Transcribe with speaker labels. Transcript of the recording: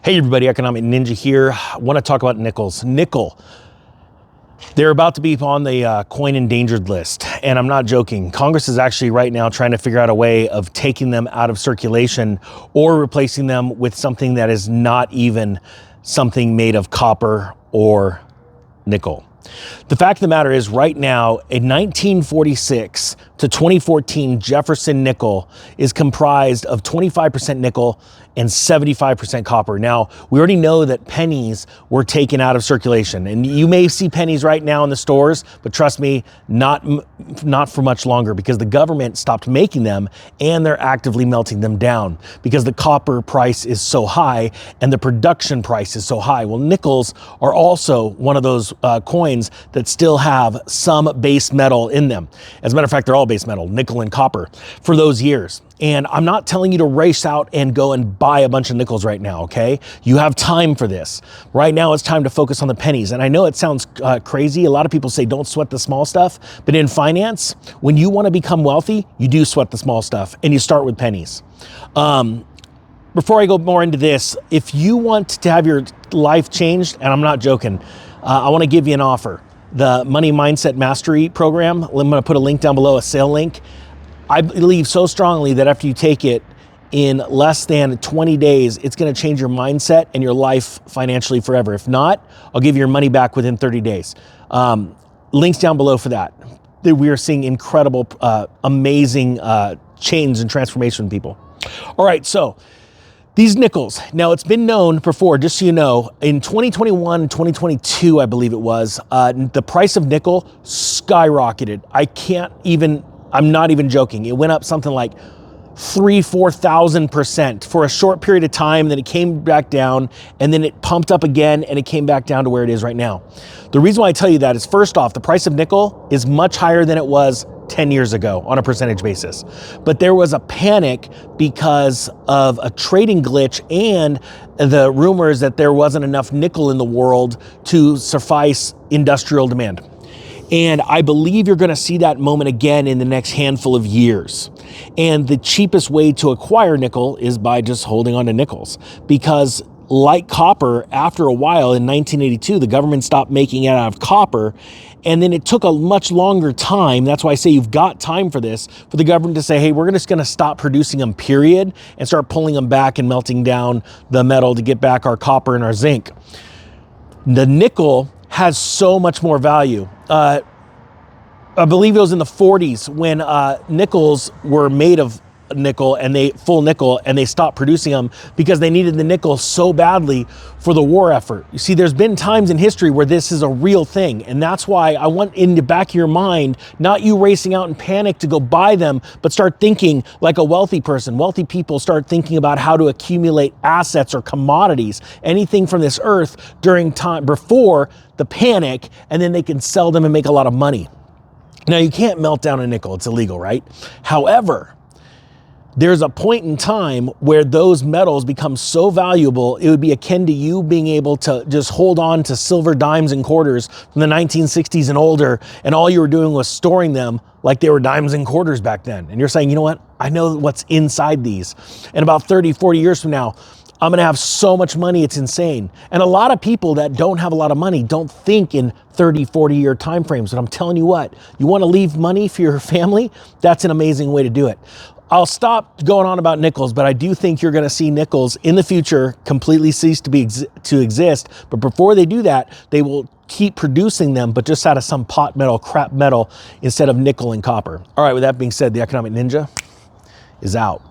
Speaker 1: Hey everybody, Economic Ninja here. I want to talk about nickels. Nickel. They're about to be on the coin endangered list. And I'm not joking. Congress is actually right now trying to figure out a way of taking them out of circulation or replacing them with something that is not even something made of copper or nickel. The fact of the matter is right now, a 1946 to 2014 Jefferson nickel is comprised of 25% nickel and 75% copper. Now, we already know that pennies were taken out of circulation, and you may see pennies right now in the stores, but trust me, not for much longer, because the government stopped making them and they're actively melting them down because the copper price is so high and the production price is so high. Well, nickels are also one of those coins that still have some base metal in them. As a matter of fact, they're all base metal, nickel and copper, for those years. And I'm not telling you to race out and go and buy a bunch of nickels right now, okay? You have time for this. Right now, it's time to focus on the pennies. And I know it sounds crazy. A lot of people say don't sweat the small stuff. But in finance, when you want to become wealthy, you do sweat the small stuff. And you start with pennies. Before I go more into this, if you want to have your life changed, and I'm not joking, I want to give you an offer. The Money Mindset Mastery program, I'm going to put a link down below, a sale link. I believe so strongly that after you take it in less than 20 days, it's going to change your mindset and your life financially forever. If not, I'll give you your money back within 30 days. Links down below for that. We are seeing incredible, amazing change and transformation in people. All right, so these nickels. Now, it's been known before, just so you know, in 2021, 2022, I believe it was, the price of nickel skyrocketed. I'm not even joking. It went up something like 4,000% for a short period of time. Then it came back down, and then it pumped up again, and it came back down to where it is right now. The reason why I tell you that is, first off, the price of nickel is much higher than it was 10 years ago on a percentage basis. But there was a panic because of a trading glitch and the rumors that there wasn't enough nickel in the world to suffice industrial demand. And I believe you're going to see that moment again in the next handful of years. And the cheapest way to acquire nickel is by just holding on to nickels, because like copper, after a while in 1982, the government stopped making it out of copper. And then it took a much longer time. That's why I say you've got time for this, for the government to say, hey, we're just going to stop producing them, period, and start pulling them back and melting down the metal to get back our copper and our zinc. The nickel has so much more value. I believe it was in the 40s when nickels were made of nickel and full nickel, and they stopped producing them because they needed the nickel so badly for the war effort. You see, there's been times in history where this is a real thing, and that's why I want in the back of your mind, not you racing out in panic to go buy them, but start thinking like a wealthy person. Wealthy people start thinking about how to accumulate assets or commodities, anything from this earth during time before the panic, and then they can sell them and make a lot of money. Now, you can't melt down a nickel. It's illegal, right? However, there's a point in time where those metals become so valuable, it would be akin to you being able to just hold on to silver dimes and quarters from the 1960s and older, and all you were doing was storing them like they were dimes and quarters back then. And you're saying, you know what? I know what's inside these. And about 30, 40 years from now, I'm going to have so much money, it's insane. And a lot of people that don't have a lot of money don't think in 30, 40-year time frames. But I'm telling you what, you want to leave money for your family? That's an amazing way to do it. I'll stop going on about nickels, but I do think you're going to see nickels in the future completely cease to exist. But before they do that, they will keep producing them, but just out of some pot metal, crap metal, instead of nickel and copper. All right, with that being said, the Economic Ninja is out.